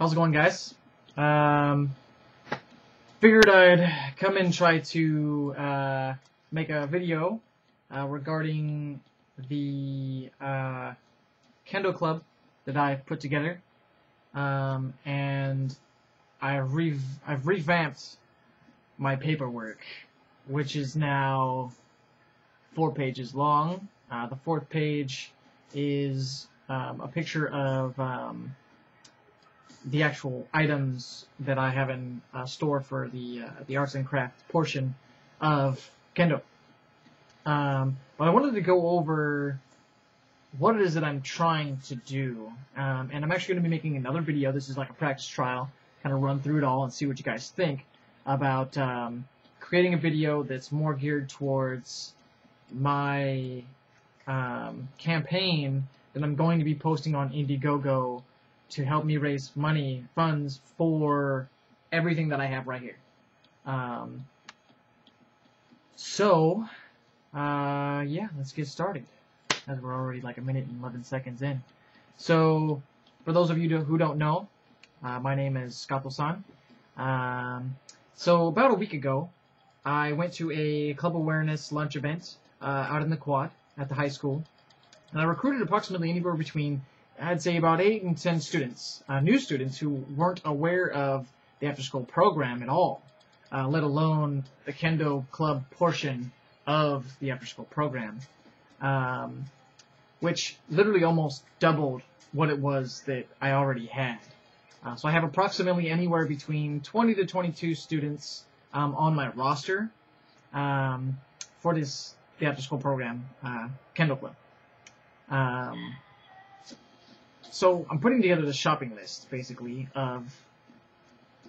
How's it going, guys? Figured I'd come and try to make a video regarding the Kendo club that I've put together, and I've revamped my paperwork, which is now 4 pages long. The 4th page is a picture of the actual items that I have in store for the arts and crafts portion of Kendo. But I wanted to go over what it is that I'm trying to do, and I'm actually going to be making another video. This is like a practice trial, kind of run through it all and see what you guys think about creating a video that's more geared towards my campaign that I'm going to be posting on Indiegogo to help me raise funds for everything that I have right here. Yeah, let's get started, as we're already like 1 minute and 11 seconds in. So, for those of you who don't know, my name is Skattosan. So, about a week ago, I went to a club awareness lunch event out in the quad at the high school, and I recruited approximately anywhere between, I'd say, about 8 and 10 students, new students who weren't aware of the after-school program at all, let alone the Kendo club portion of the after-school program, which literally almost doubled what it was that I already had. So I have approximately anywhere between 20 to 22 students on my roster for the after-school program, Kendo club. So I'm putting together the shopping list, basically, of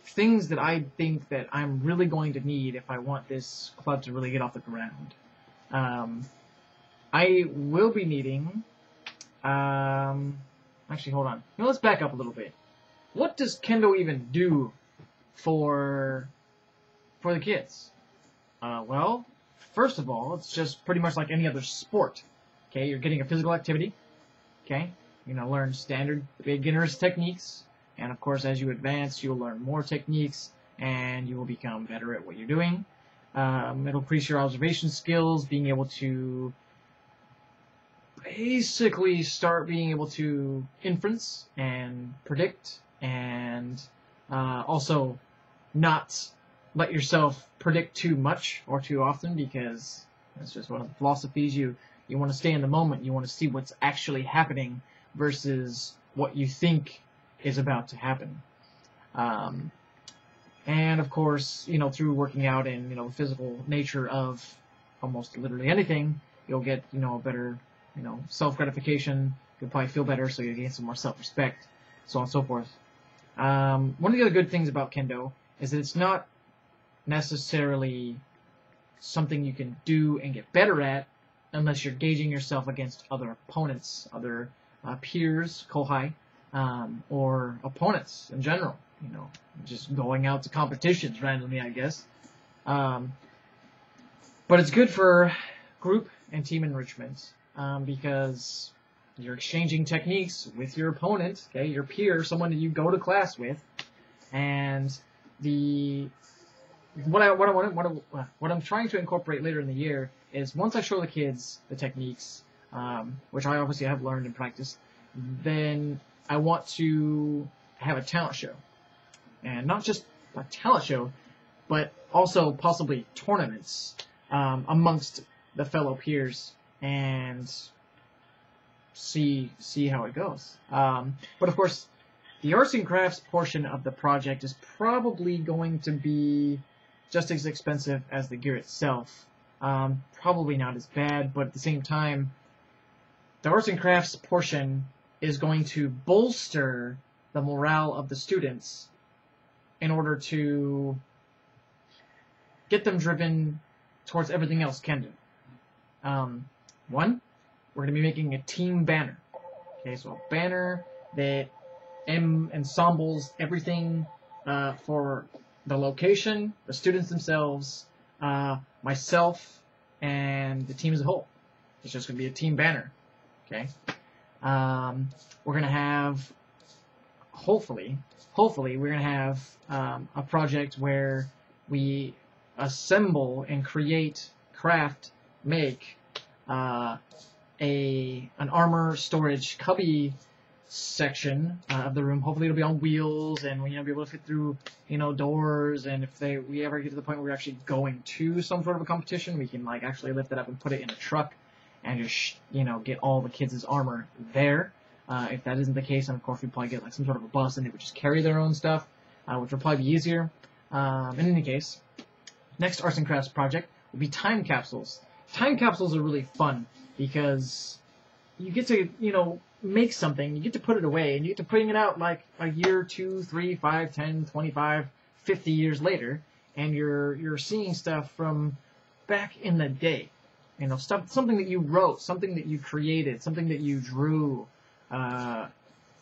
things that I think that I'm really going to need if I want this club to really get off the ground. I will be needing... actually, hold on. Let's back up a little bit. What does Kendo even do for the kids? Well, first of all, it's just pretty much like any other sport. Okay, you're getting a physical activity. Okay, you're going to learn standard beginner's techniques, and of course, as you advance, you'll learn more techniques, and you will become better at what you're doing. It'll increase your observation skills, being able to basically start being able to inference and predict, and also not let yourself predict too much or too often, because that's just one of the philosophies. You want to stay in the moment. You want to see what's actually happening versus what you think is about to happen. And of course, through working out and, the physical nature of almost literally anything, you'll get, a better, self-gratification. You'll probably feel better, so you'll gain some more self-respect, so on and so forth. One of the other good things about Kendo is that it's not necessarily something you can do and get better at unless you're gauging yourself against other opponents, other peers, kohai, or opponents in general. Just going out to competitions randomly, I guess. But it's good for group and team enrichment because you're exchanging techniques with your opponent, okay, your peer, someone that you go to class with, and what I'm trying to incorporate later in the year is once I show the kids the techniques, which I obviously have learned and practiced, then I want to have a talent show. And not just a talent show, but also possibly tournaments amongst the fellow peers and see how it goes. But of course, the arts and crafts portion of the project is probably going to be just as expensive as the gear itself. Probably not as bad, but at the same time, the arts and crafts portion is going to bolster the morale of the students in order to get them driven towards everything else Kendo. One, we're going to be making a team banner. Okay, so a banner that ensembles everything for the location, the students themselves, myself, and the team as a whole. It's just going to be a team banner. Okay. We're going to have hopefully we're going to have a project where we assemble and make an armor storage cubby section of the room. Hopefully it'll be on wheels, and we'll be able to fit through doors, and if we ever get to the point where we're actually going to some sort of a competition, we can like actually lift it up and put it in a truck and just get all the kids' armor there. If that isn't the case, then of course we'd probably get like some sort of a bus and they would just carry their own stuff, which would probably be easier. In any case, next arts and crafts project will be time capsules. Time capsules are really fun because you get to make something, you get to put it away, and you get to putting it out like a year, 2, 3, 5, 10, 25, 50 years later, and you're seeing stuff from back in the day. Something that you wrote, something that you created, something that you drew,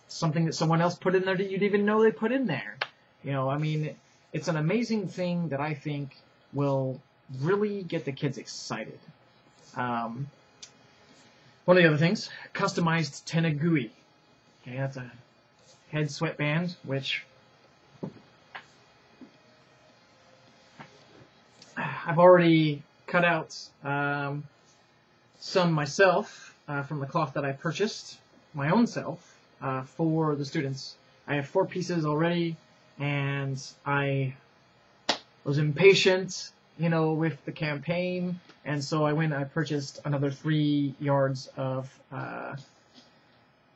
something that someone else put in there that you didn't even know they put in there. It's an amazing thing that I think will really get the kids excited. One of the other things, customized tenagui. Okay, that's a head sweatband, which I've already cut out some myself from the cloth that I purchased, my own self, for the students. I have 4 pieces already, and I was impatient, with the campaign, and so I went and I purchased another 3 yards of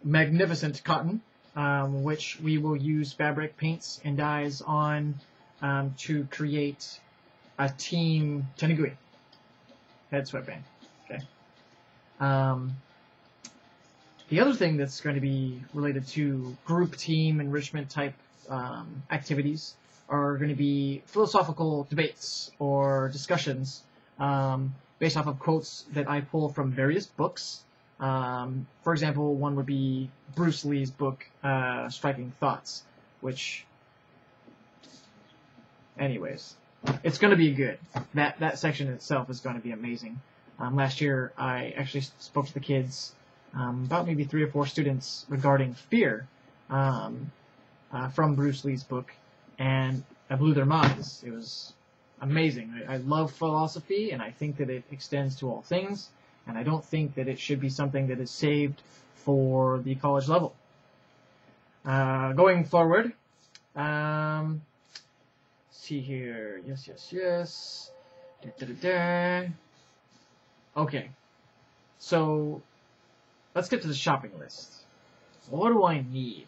magnificent cotton, which we will use fabric, paints, and dyes on to create a team tenagui head sweatband. Okay. The other thing that's going to be related to group team enrichment type activities are going to be philosophical debates or discussions based off of quotes that I pull from various books. For example, one would be Bruce Lee's book, Striking Thoughts, which, anyways, it's going to be good. That section itself is going to be amazing. Last year, I actually spoke to the kids, about maybe 3 or 4 students, regarding fear from Bruce Lee's book, and I blew their minds. It was amazing. I love philosophy, and I think that it extends to all things, and I don't think that it should be something that is saved for the college level. Going forward, see here. Yes. Okay, so let's get to the shopping list. What do I need,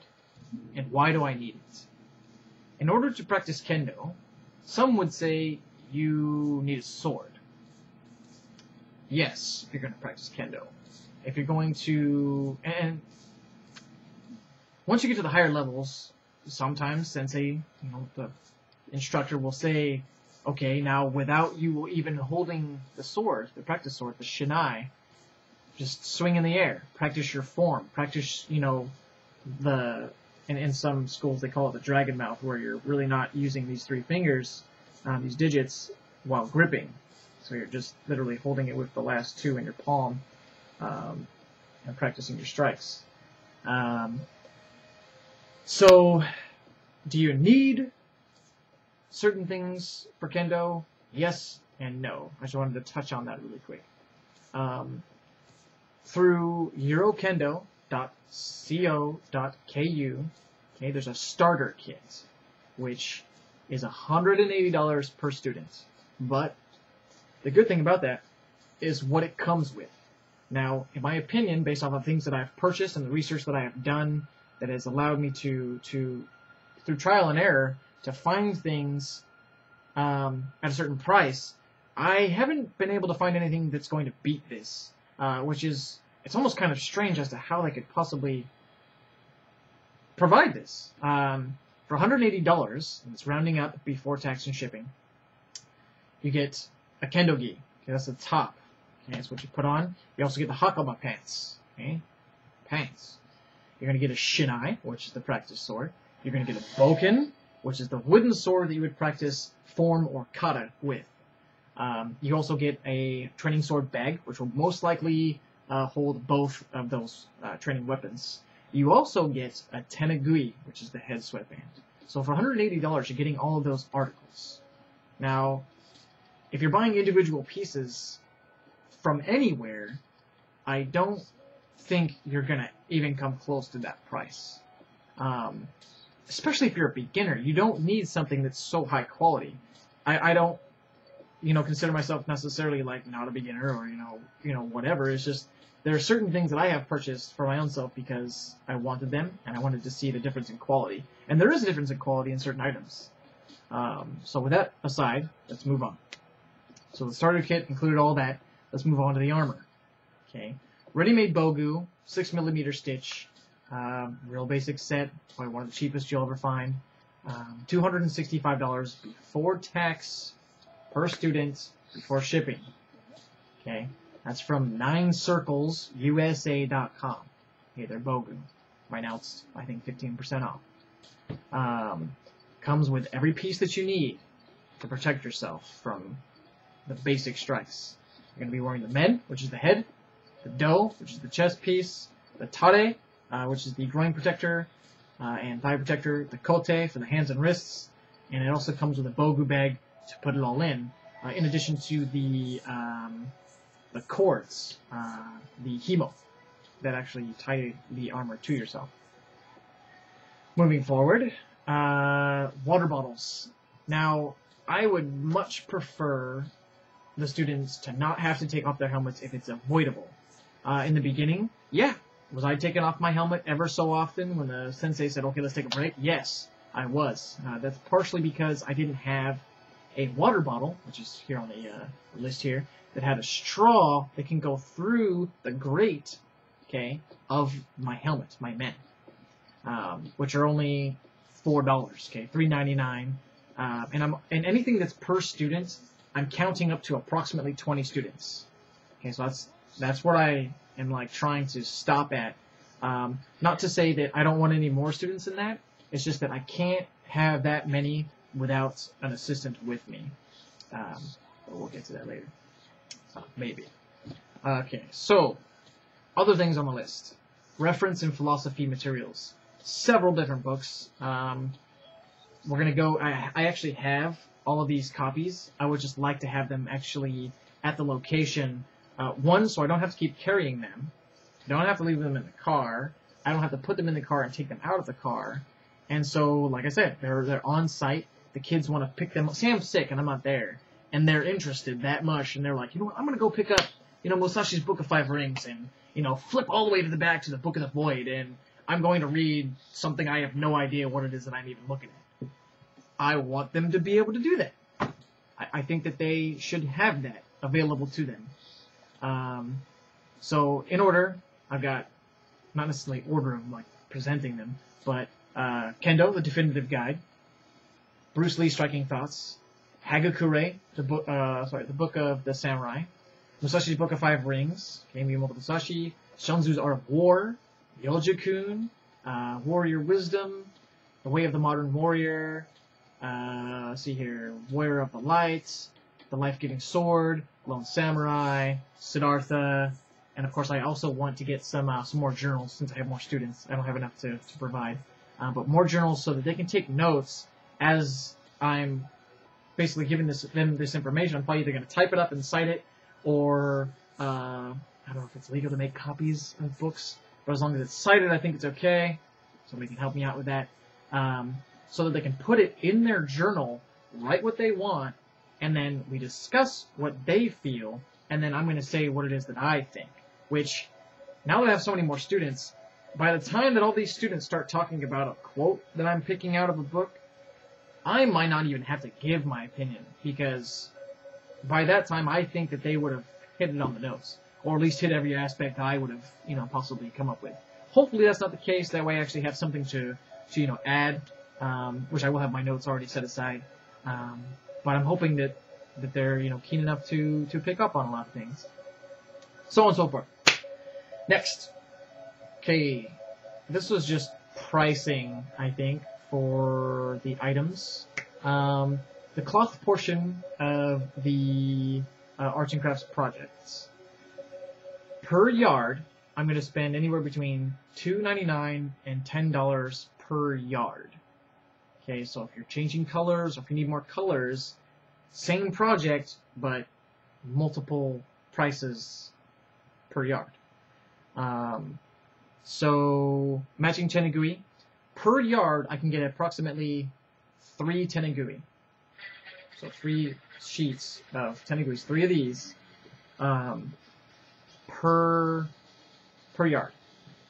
and why do I need it? In order to practice Kendo, some would say you need a sword. Yes, if you're going to practice Kendo. If you're going to... And once you get to the higher levels, sometimes Sensei, the instructor will say, okay, now without you even holding the sword, the practice sword, the shinai, just swing in the air. Practice your form. Practice, in some schools they call it the dragon mouth, where you're really not using these 3 fingers, these digits, while gripping. So you're just literally holding it with the last 2 in your palm and practicing your strikes. So, do you need certain things for Kendo? Yes and no. I just wanted to touch on that really quick. Through eurokendo.co.ku, okay, there's a starter kit, which is $180 per student. But the good thing about that is what it comes with. Now, in my opinion, based off of things that I've purchased and the research that I have done, that has allowed me to through trial and error, to find things at a certain price, I haven't been able to find anything that's going to beat this, which is, it's almost kind of strange as to how they could possibly provide this. For $180, and it's rounding up before tax and shipping, you get a Kendo gi. Okay, that's the top. Okay, that's what you put on. You also get the hakama pants. Okay, pants. You're going to get a shinai, which is the practice sword. You're going to get a boken, which is the wooden sword that you would practice form or kata with. You also get a training sword bag, which will most likely hold both of those training weapons. You also get a tenagui, which is the head sweatband. So for $180, you're getting all of those articles. Now, if you're buying individual pieces from anywhere, I don't think you're going to even come close to that price. Especially if you're a beginner. You don't need something that's so high quality. I don't, consider myself necessarily like not a beginner or, whatever. It's just there are certain things that I have purchased for my own self because I wanted them and I wanted to see the difference in quality. And there is a difference in quality in certain items. So with that aside, let's move on. So the starter kit included all that. Let's move on to the armor. Okay, ready-made Bogu, 6mm stitch, real basic set, probably one of the cheapest you'll ever find. $265 before tax per student before shipping. Okay, that's from 9circlesusa.com. Okay, they're Bogu. Right now it's, I think, 15% off. Comes with every piece that you need to protect yourself from the basic strikes. You're going to be wearing the men, which is the head, the do, which is the chest piece, the tare, which is the groin protector and thigh protector, the kote for the hands and wrists, and it also comes with a Bogu bag to put it all in addition to the cords, the himo, that actually tie the armor to yourself. Moving forward, water bottles. Now, I would much prefer the students to not have to take off their helmets if it's avoidable. In the beginning, yeah. Was I taking off my helmet ever so often when the sensei said, okay, let's take a break? Yes, I was. That's partially because I didn't have a water bottle, which is here on the list here, that had a straw that can go through the grate, okay, of my helmet, my men, which are only $4, okay, $3.99. And anything that's per student, I'm counting up to approximately 20 students. Okay, so that's what I am like trying to stop at. Not to say that I don't want any more students than that. It's just that I can't have that many without an assistant with me. But we'll get to that later. Maybe. Okay, so other things on the list. Reference and philosophy materials. Several different books. We're going to go... I actually have all of these copies. I would just like to have them actually at the location. One, so I don't have to keep carrying them. I don't have to leave them in the car. I don't have to put them in the car and take them out of the car. And so, like I said, they're on site. The kids want to pick them up. Say I'm sick and I'm not there. And they're interested that much. And they're like, you know what, I'm going to go pick up, Musashi's Book of Five Rings and, flip all the way to the back to the Book of the Void. And I'm going to read something I have no idea what it is that I'm even looking at. I want them to be able to do that. I think that they should have that available to them. So in order, I've got, not necessarily order of like presenting them, but Kendo, the definitive guide, Bruce Lee, Striking Thoughts, Hagakure, the book of the samurai, Musashi's Book of Five Rings, Miyamoto Musashi, Shunzu's Art of War, Yoja-kun, Warrior Wisdom, The Way of the Modern Warrior, let's see here, Warrior of the Lights, The Life-Giving Sword, Lone Samurai, Siddhartha, and of course I also want to get some more journals since I have more students. I don't have enough to provide, but more journals so that they can take notes as I'm basically giving them this information. I'm probably either going to type it up and cite it, or I don't know if it's legal to make copies of books, but as long as it's cited, I think it's okay. Somebody can help me out with that, so that they can put it in their journal, write what they want, and then we discuss what they feel, and then I'm going to say what it is that I think. Which, now that I have so many more students, by the time that all these students start talking about a quote that I'm picking out of a book, I might not even have to give my opinion, because by that time I think that they would have hit it on the nose, or at least hit every aspect I would have, possibly come up with. Hopefully that's not the case. That way I actually have something to add, which I will have my notes already set aside. But I'm hoping that they're, keen enough to pick up on a lot of things. So on and so forth. Next. Okay. This was just pricing, I think, for the items. The cloth portion of the arts and crafts projects. Per yard, I'm going to spend anywhere between $2.99 and $10 per yard. Okay, so if you're changing colors or if you need more colors, same project, but multiple prices per yard. So matching tenugui, per yard I can get approximately 3 tenugui. So 3 sheets of tenuguis, 3 of these per yard.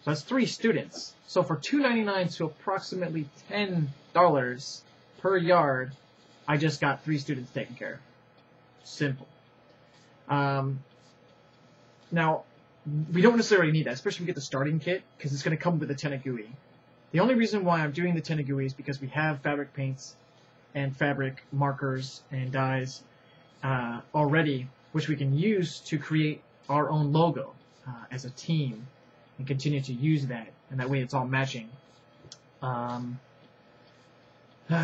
So that's 3 students. So for $2.99 to approximately $10 per yard, I just got 3 students taken care of. Simple. Now, we don't necessarily need that, especially if we get the starting kit, because it's going to come with the tenugui. The only reason why I'm doing the tenugui is because we have fabric paints and fabric markers and dyes already, which we can use to create our own logo as a team and continue to use that, and that way it's all matching.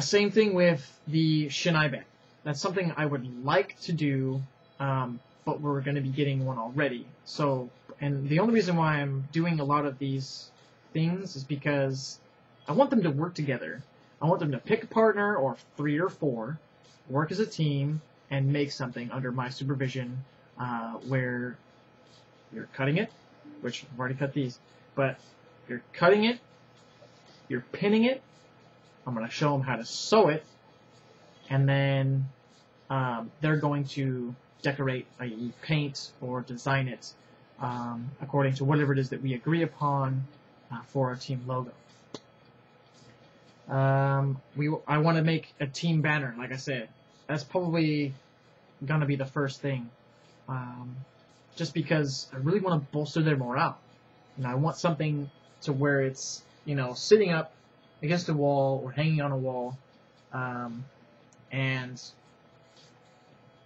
Same thing with the Shinai bag. That's something I would like to do, but we're going to be getting one already. So, and the only reason why I'm doing a lot of these things is because I want them to work together. I want them to pick a partner, or 3 or 4, work as a team, and make something under my supervision, where you're cutting it, which I've already cut these, but you're cutting it, you're pinning it, I'm going to show them how to sew it, and then they're going to decorate, i.e. paint or design it according to whatever it is that we agree upon for our team logo. I want to make a team banner, like I said. That's probably going to be the first thing, just because I really want to bolster their morale. And I want something to where it's, you know, sitting up against a wall or hanging on a wall, and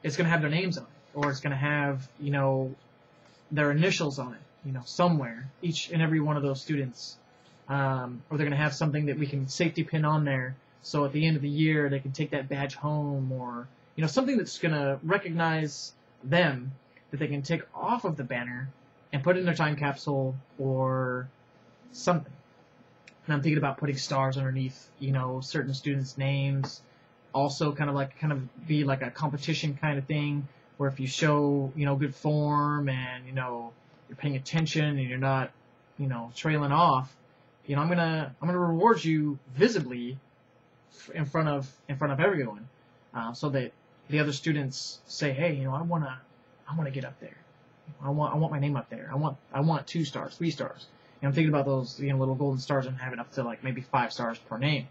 it's going to have their names on it, or it's going to have, you know, their initials on it, you know, somewhere, each and every one of those students, or they're going to have something that we can safety pin on there, so at the end of the year they can take that badge home, or, you know, something that's going to recognize them, that they can take off of the banner and put in their time capsule or something. And I'm thinking about putting stars underneath, you know, certain students' names. Also kind of be like a competition kind of thing, where if you show, you know, good form and, you know, you're paying attention and you're not, you know, trailing off, you know, I'm gonna reward you visibly in front of everyone, so that the other students say, hey, you know, I wanna get up there. I want my name up there. I want 2 stars, 3 stars. And I'm thinking about those, you know, little golden stars and having up to like maybe 5 stars per name,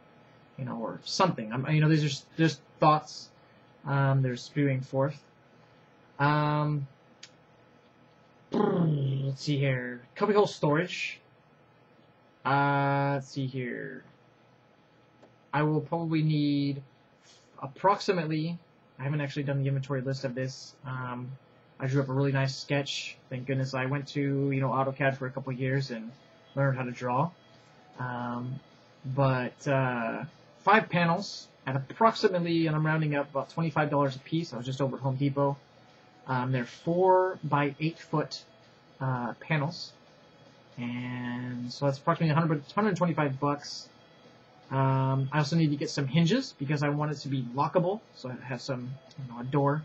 you know, or something. You know, these are just thoughts. They're spewing forth. Let's see here. Cubbyhole storage. Let's see here. I will probably need approximately, I haven't actually done the inventory list of this. I drew up a really nice sketch. Thank goodness I went to, you know, AutoCAD for a couple of years and learned how to draw. But 5 panels at approximately, and I'm rounding up, about $25 a piece. I was just over at Home Depot. They're 4 by 8 foot panels, and so that's approximately 125 bucks. I also need to get some hinges because I want it to be lockable, so I have some, you know, a door,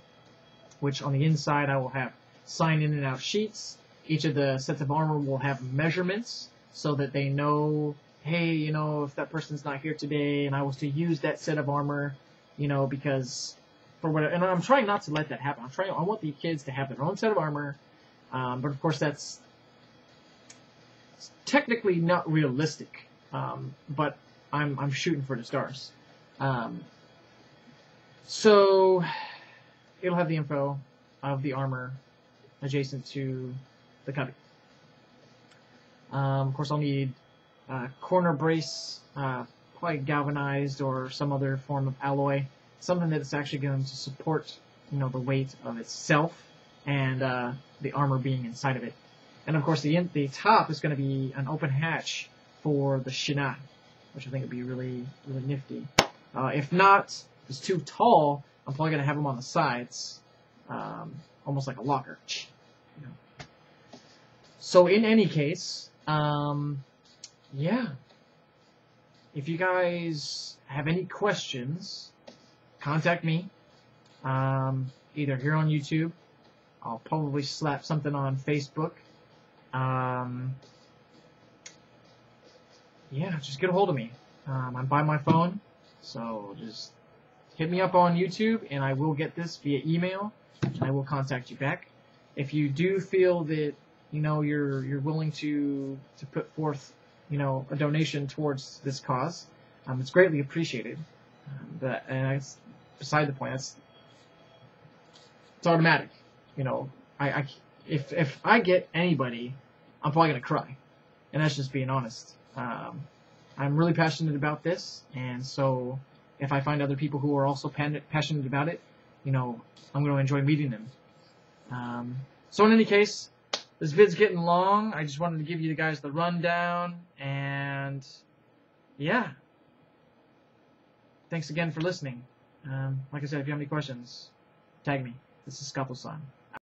which on the inside I will have sign in and out sheets. Each of the sets of armor will have measurements so that they know, hey, you know, if that person's not here today and I was to use that set of armor, you know, because for whatever, and I'm trying not to let that happen. I want the kids to have their own set of armor, but of course that's technically not realistic. But I'm shooting for the stars. So it'll have the info of the armor adjacent to the cubby. Of course, I'll need corner brace, probably galvanized or some other form of alloy, something that's actually going to support, you know, the weight of itself and the armor being inside of it. And of course, the top is going to be an open hatch for the Shinai, which I think would be really, really nifty. If not, if it's too tall, I'm probably going to have them on the sides, almost like a locker. You know. So in any case, yeah. If you guys have any questions, contact me. Either here on YouTube. I'll probably slap something on Facebook. Yeah, just get a hold of me. I'm by my phone, so just hit me up on YouTube, and I will get this via email, and I will contact you back. If you do feel that you're willing to put forth a donation towards this cause, it's greatly appreciated. But that's beside the point. It's automatic. If I get anybody, I'm probably gonna cry, and that's just being honest. I'm really passionate about this, and so if I find other people who are also passionate about it, I'm going to enjoy meeting them. So in any case, this vid's getting long. I just wanted to give you guys the rundown, and yeah. Thanks again for listening. Like I said, if you have any questions, tag me. This is Skattosan.